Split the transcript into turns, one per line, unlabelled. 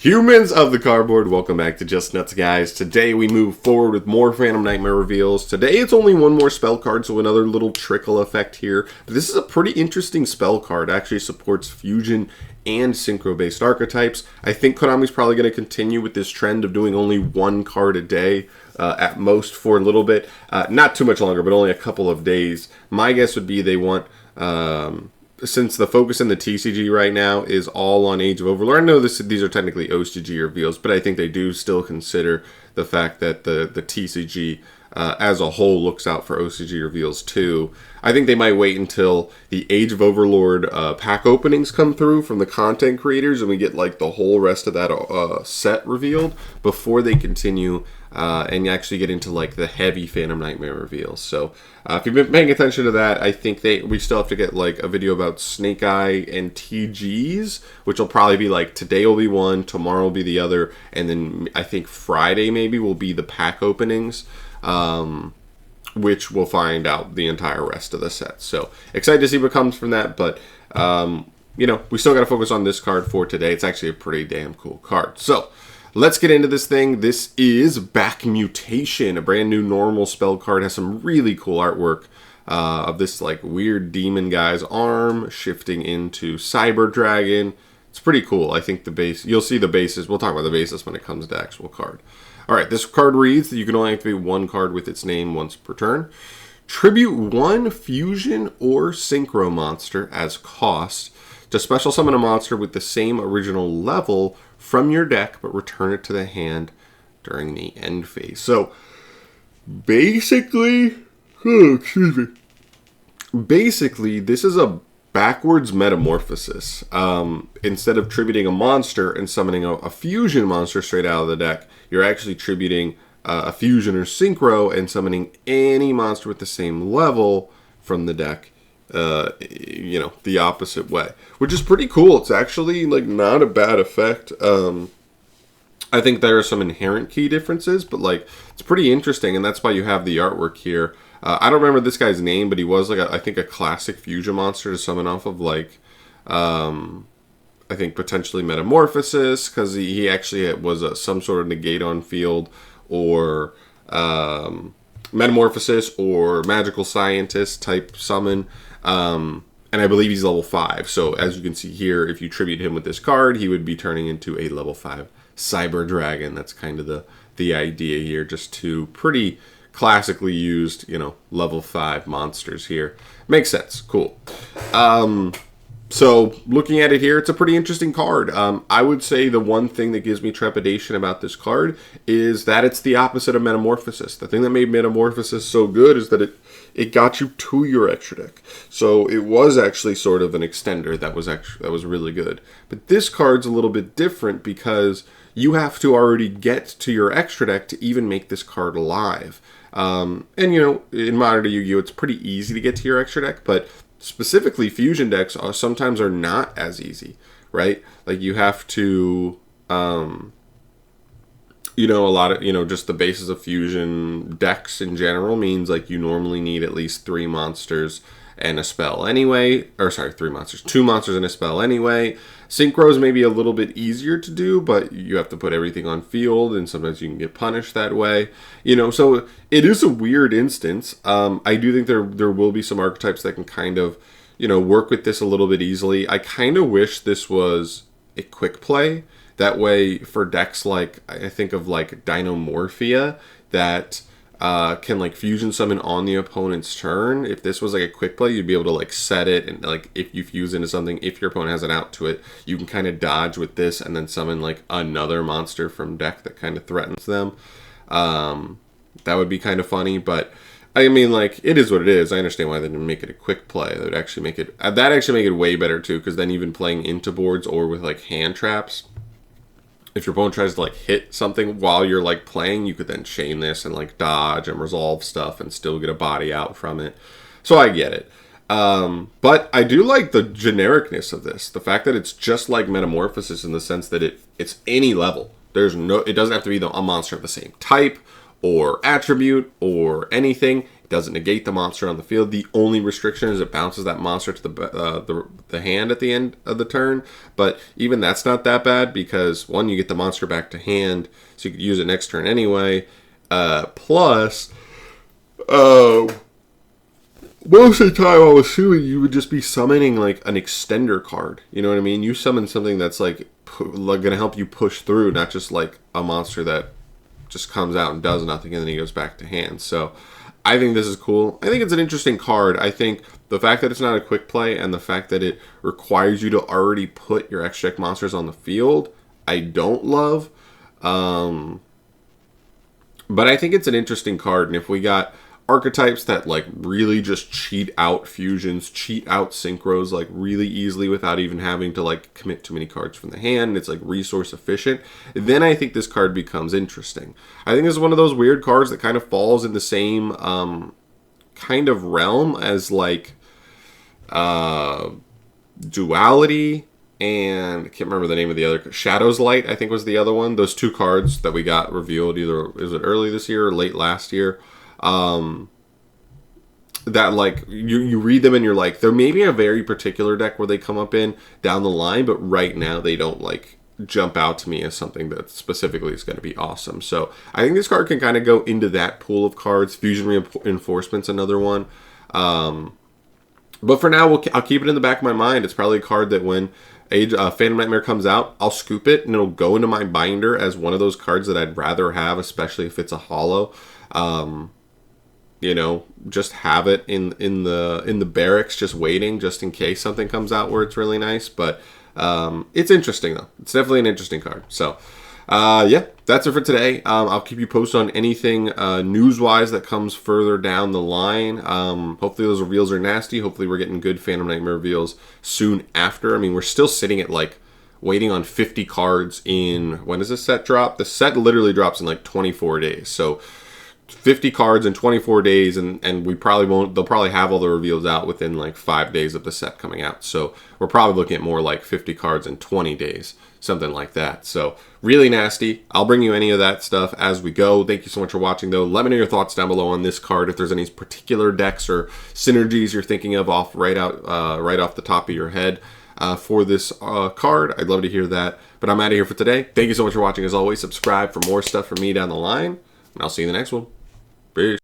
Humans of the cardboard, welcome back to Just Nuts, guys. Today we move forward with more Phantom Nightmare reveals. Today it's only one more spell card, so another little trickle effect here. But this is a pretty interesting spell card. It actually supports fusion and synchro-based archetypes. I think Konami's probably going to continue with this trend of doing only one card a day, at most for a little bit. Not too much longer, but only a couple of days. My guess would be they want... since the focus in the TCG right now is all on Age of Overlord, I know these are technically OCG reveals, but I think they do still consider the fact that the TCG as a whole looks out for OCG reveals too. I think they might wait until the Age of Overlord pack openings come through from the content creators and we get like the whole rest of that set revealed before they continue and actually get into like the heavy Phantom Nightmare reveals. So if you've been paying attention to that, I think we still have to get like a video about Snake Eye and TGs, which will probably be like today will be one, tomorrow will be the other, and then I think Friday maybe will be the pack openings, which we'll find out the entire rest of the set. So excited to see what comes from that, but you know, we still got to focus on this card for today. It's actually a pretty damn cool card. So let's get into this thing. This is Back Mutation, a brand new normal spell card. It has some really cool artwork of this like weird demon guy's arm shifting into Cyber Dragon. It's pretty cool. I think the base, you'll see the basis. We'll talk about the basis when it comes to actual card. All right, this card reads that you can only activate one card with its name once per turn. Tribute one fusion or synchro monster as cost to special summon a monster with the same original level from your deck, but return it to the hand during the end phase. So basically, this is a backwards metamorphosis. Instead of tributing a monster and summoning a fusion monster straight out of the deck, you're actually tributing a fusion or synchro and summoning any monster with the same level from the deck, you know, the opposite way, which is pretty cool. It's actually like not a bad effect. I think there are some inherent key differences, but like it's pretty interesting, and that's why you have the artwork here. I don't remember this guy's name, but he was like I think a classic fusion monster to summon off of like I think potentially Metamorphosis, because he actually was some sort of negate on field, or Metamorphosis or Magical Scientist type summon. And I believe he's level 5. So as you can see here, if you tribute him with this card, he would be turning into a level 5 Cyber Dragon. That's kind of the idea here. Just two pretty classically used, you know, level 5 monsters here. Makes sense. Cool. So looking at it here, it's a pretty interesting card. I would say the one thing that gives me trepidation about this card is that it's the opposite of Metamorphosis. The thing that made Metamorphosis so good is that it got you to your extra deck. So it was actually sort of an extender that was really good. But this card's a little bit different because you have to already get to your extra deck to even make this card alive. And you know, in modern day Yu-Gi-Oh, it's pretty easy to get to your extra deck, but specifically fusion decks sometimes are not as easy, right? Like you have to, you know, a lot of, you know, just the basis of fusion decks in general means like you normally need at least 3 monsters and a spell anyway, or sorry, 3 monsters, 2 monsters and a spell anyway. Synchros may be a little bit easier to do, but you have to put everything on field, and sometimes you can get punished that way. You know, so it is a weird instance. I do think there will be some archetypes that can kind of, you know, work with this a little bit easily. I kind of wish this was a quick play. That way, for decks like, I think of like Dinomorphia, that can like fusion summon on the opponent's turn. If this was like a quick play, you'd be able to like set it, and like if you fuse into something, if your opponent has an out to it, you can kind of dodge with this and then summon like another monster from deck that kind of threatens them. That would be kind of funny, but I mean, like, it is what it is. I understand why they didn't make it a quick play. That would actually make it way better too, because then even playing into boards or with like hand traps, if your opponent tries to like hit something while you're like playing, you could then chain this and like dodge and resolve stuff and still get a body out from it. So I get it. But I do like the genericness of this. The fact that it's just like Metamorphosis in the sense that it's any level. It doesn't have to be a monster of the same type or attribute or anything. Doesn't negate the monster on the field. The only restriction is it bounces that monster to the hand at the end of the turn. But even that's not that bad because, one, you get the monster back to hand, so you could use it next turn anyway. Plus, most of the time I'm assuming you would just be summoning like an extender card. You know what I mean? You summon something that's like going to help you push through, not just like a monster that just comes out and does nothing and then he goes back to hand. So I think this is cool. I think it's an interesting card. I think the fact that it's not a quick play and the fact that it requires you to already put your X-Check monsters on the field, I don't love. But I think it's an interesting card. And if we got archetypes that like really just cheat out fusions, cheat out synchros like really easily without even having to like commit too many cards from the hand, it's like resource efficient, then I think this card becomes interesting. I think this is one of those weird cards that kind of falls in the same kind of realm as like Duality and I can't remember the name of the other. Shadow's Light, I think was the other one. Those two cards that we got revealed either, is it early this year or late last year? That like you read them and you're like, there may be a very particular deck where they come up in down the line, but right now they don't like jump out to me as something that specifically is going to be awesome. So I think this card can kind of go into that pool of cards. Fusion Reinforcement's another one. But for now, I'll keep it in the back of my mind. It's probably a card that when Phantom Nightmare comes out, I'll scoop it and it'll go into my binder as one of those cards that I'd rather have, especially if it's a holo. You know, just have it in the barracks, just waiting, just in case something comes out where it's really nice. But it's interesting though. It's definitely an interesting card. So yeah, that's it for today. I'll keep you posted on anything news-wise that comes further down the line. Hopefully those reveals are nasty. Hopefully we're getting good Phantom Nightmare reveals soon after. I mean, we're still sitting at like waiting on 50 cards in, when does this set drop? The set literally drops in like 24 days. So 50 cards in 24 days, and we probably won't, they'll probably have all the reveals out within like 5 days of the set coming out. So we're probably looking at more like 50 cards in 20 days, something like that. So really nasty. I'll bring you any of that stuff as we go. Thank you so much for watching though. Let me know your thoughts down below on this card. If there's any particular decks or synergies you're thinking of right off the top of your head for this card, I'd love to hear that. But I'm out of here for today. Thank you so much for watching as always. Subscribe for more stuff from me down the line, and I'll see you in the next one. Peace.